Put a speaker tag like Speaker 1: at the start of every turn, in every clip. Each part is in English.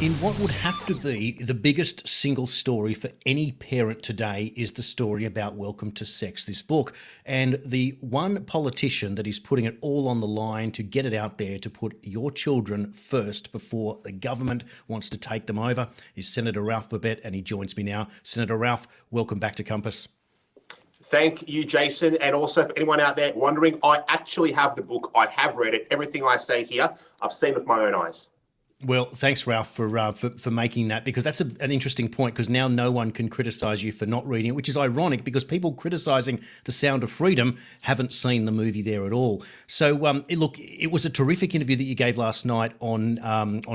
Speaker 1: In what would have to be the biggest single story for any parent today is the story about Welcome to Sex, this book. And the one politician that is putting it all on the line to get it out there, to put your children first before the government wants to take them over, is Senator Ralph Babet, and he joins me now. Senator Ralph, welcome back to Compass.
Speaker 2: Thank you, Jason. And also for anyone out there wondering, I actually have the book. I have read it. Everything I say here, I've seen with my own eyes.
Speaker 1: Well, thanks, Ralph, for making that, because that's an interesting point, because now no one can criticise you for not reading it, which is ironic because people criticising The Sound of Freedom haven't seen the movie there at all. So, look, it was a terrific interview that you gave last night on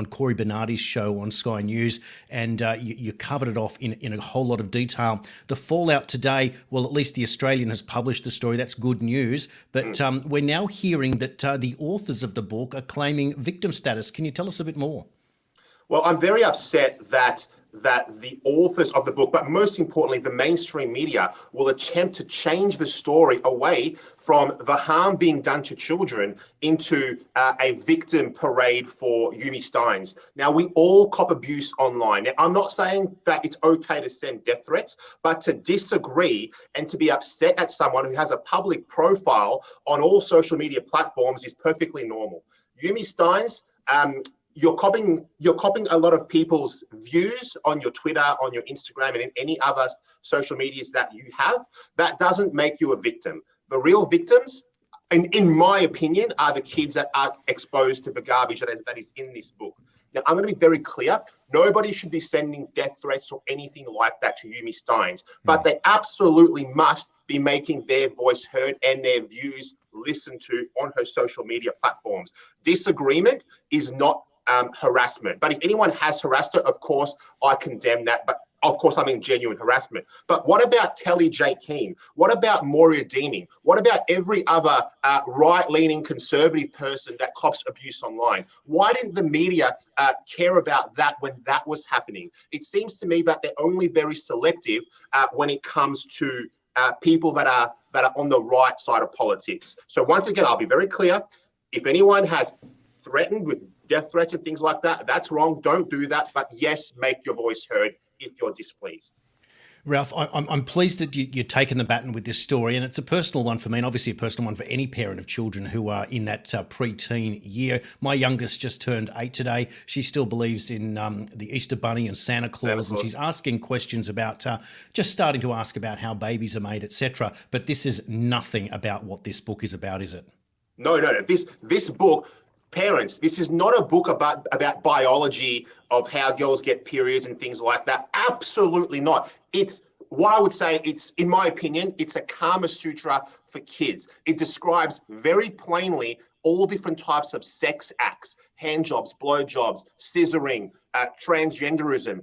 Speaker 1: Corey Bernardi's show on Sky News, and you covered it off in a whole lot of detail. The fallout today, well, at least The Australian has published the story. That's good news. But we're now hearing that the authors of the book are claiming victim status. Can you tell us a bit more?
Speaker 2: Well, I'm very upset that the authors of the book, but most importantly, the mainstream media, will attempt to change the story away from the harm being done to children into a victim parade for Yumi Stynes. Now, we all cop abuse online. Now, I'm not saying that it's okay to send death threats, but to disagree and to be upset at someone who has a public profile on all social media platforms is perfectly normal. Yumi Stynes, you're copying a lot of people's views on your Twitter, on your Instagram, and in any other social medias that you have. That doesn't make you a victim. The real victims, in my opinion, are the kids that are exposed to the garbage that is in this book. Now, I'm going to be very clear. Nobody should be sending death threats or anything like that to Yumi Stynes, but they absolutely must be making their voice heard and their views listened to on her social media platforms. Disagreement is not harassment. But if anyone has harassed her, of course, I condemn that. But of course, I mean genuine harassment. But what about Kelly J. Keane? What about Moria Deeming? What about every other right-leaning conservative person that cops abuse online? Why didn't the media care about that when that was happening? It seems to me that they're only very selective when it comes to people that are on the right side of politics. So once again, I'll be very clear. If anyone has threatened with death threats and things like that, that's wrong. Don't do that. But yes, make your voice heard if you're displeased.
Speaker 1: Ralph, I'm pleased that you're taking the baton with this story, and it's a personal one for me, and obviously a personal one for any parent of children who are in that pre-teen year. My youngest just turned 8 today. She still believes in the Easter Bunny and Santa Claus, and she's asking questions about, just starting to ask about how babies are made, etc. But this is nothing about what this book is about, is it?
Speaker 2: No. This book, parents, this is not a book about biology of how girls get periods and things like that. Absolutely not. It's what I would say, in my opinion, it's a Kama Sutra for kids. It describes very plainly all different types of sex acts: hand jobs, blow jobs, scissoring, transgenderism,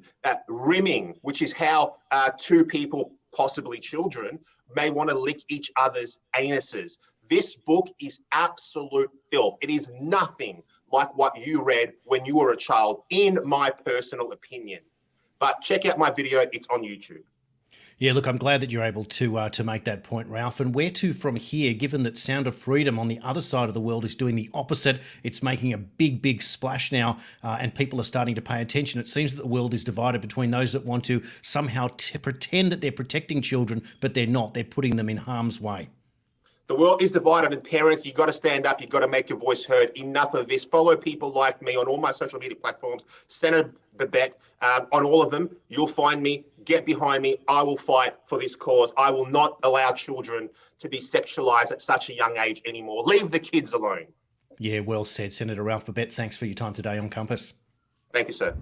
Speaker 2: rimming, which is how two people, possibly children, may want to lick each other's anuses. This book is absolute filth. It is nothing like what you read when you were a child, in my personal opinion. But check out my video. It's on YouTube.
Speaker 1: Yeah, look, I'm glad that you're able to make that point, Ralph. And where to from here, given that Sound of Freedom on the other side of the world is doing the opposite? It's making a big splash now, and people are starting to pay attention. It seems that the world is divided between those that want to somehow pretend that they're protecting children, but they're not. They're putting them in harm's way.
Speaker 2: The world is divided, and parents, you've got to stand up. You've got to make your voice heard. Enough of this. Follow people like me on all my social media platforms. Senator Babet, on all of them. You'll find me. Get behind me. I will fight for this cause. I will not allow children to be sexualized at such a young age anymore. Leave the kids alone.
Speaker 1: Yeah, well said, Senator Ralph Babet. Thanks for your time today on Compass.
Speaker 2: Thank you, sir.